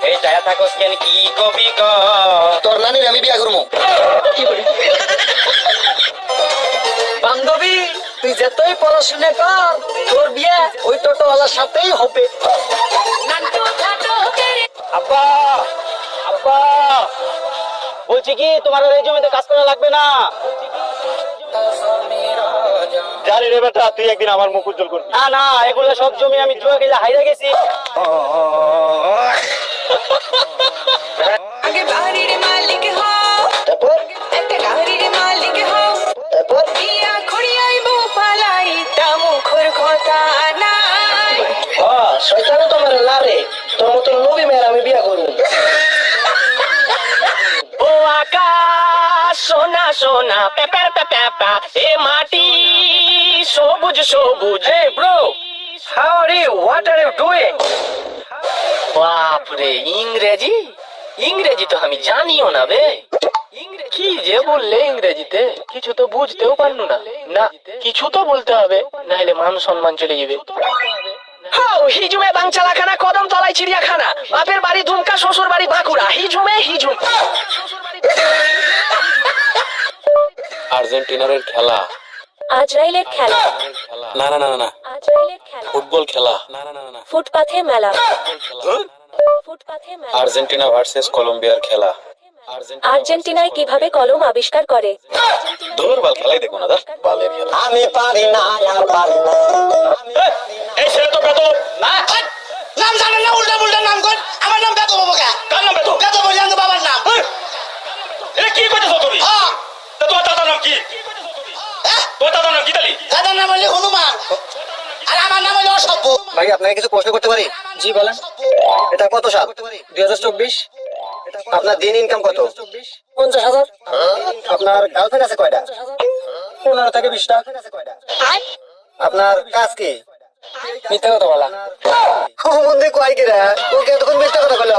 এই ছায়া থাকস কেন কি কবি ক তোর নানির আমি বিয়া করবো। বান্ধবী তুই যতই পড়াশোনা কর তোর বিয়ে ওই টোটোওয়ালার সাথেই হবে। আব্বা আব্বা বলছি কি তোমার আর এই জমিতে কাজ করা লাগবে না। জানি রে বেটা, তুই একদিন আমার মুখ উজ্জ্বল করবি। না না, এগুলো সব জমি আমি জুয়া খেলে হাইরা গেছি। আগে বাড়ির মালিক হও, তারপর একটা গাড়ির মালিক হও, তারপর বিয়া করিয়াই বউ পালাই তা মুখের কথা নাই। শয়তানও তোমার না রে, তোর মতো নবী মেয়ের আমি বিয়া করবো। ও আকাশ সোনা সোনা পেপার পেপা, এ মাটি সবুজ সবুজ। Hey bro, how are you? What are you doing? বাপরে, ইংরেজি ইংরেজি তো আমি জানিও না বে। কি যে বললে ইংরেজিতে, কিছু তো বুঝতেও পারনু না। না কিছু তো বলতে হবে, নাহলে মান সম্মান চলে যাবে। হাও হিজুমে বাংচালাখানা, কদম তলায় চিড়িয়াখানা, বাপের বাড়ি দুমকা, শ্বশুর বাড়ি বাঁকুড়া, হিজুমে হিজুম। আর্জেন্টিনার খেলা, আজরাইলের খেলা, না না না না, আজরাইলের খেলা, ফুটবল খেলা, না না না না, ফুটপাথে মেলা, ধুর। ফুটপাথে মেলা। আর্জেন্টিনা ভার্সেস কলম্বিয়ার খেলা। আর্জেন্টিনায় কিভাবে কলম আবিষ্কার করে? দূর বাল, খেলাই দেখো না, বালের খেলা। আমি পারি না, আর পারি না। এই ছেলে তো বেতো না, নাম জানেন না, উল্টা উল্টা নাম কর। আমার নাম বেতো বাবু কা। কার নাম বেতো? বেতো বললেন তো বাবার নাম। এ কি কইতেছ তুমি? হ্যাঁ, তা তোমার দাদার নাম কি? তোর দাদার নাম কি তালি? দাদার নাম হলে হনুমান, আর আমার নাম হলে অসভ্য। ভাই আপনাকে কিছু প্রশ্ন করতে পারি? জি বলেন। এটা কত সাল? 2024। আপনার দিন ইনকাম কত? 50,000। আপনার গার্লফ্রেন্ড আছে কয়টা? 15 থেকে 20টা। আপনার কাজ কি? মিথ্যা কথা বলা। ও মন্দে কয় কি রে? ওকে এতক্ষণ মিথ্যা কথা বললো।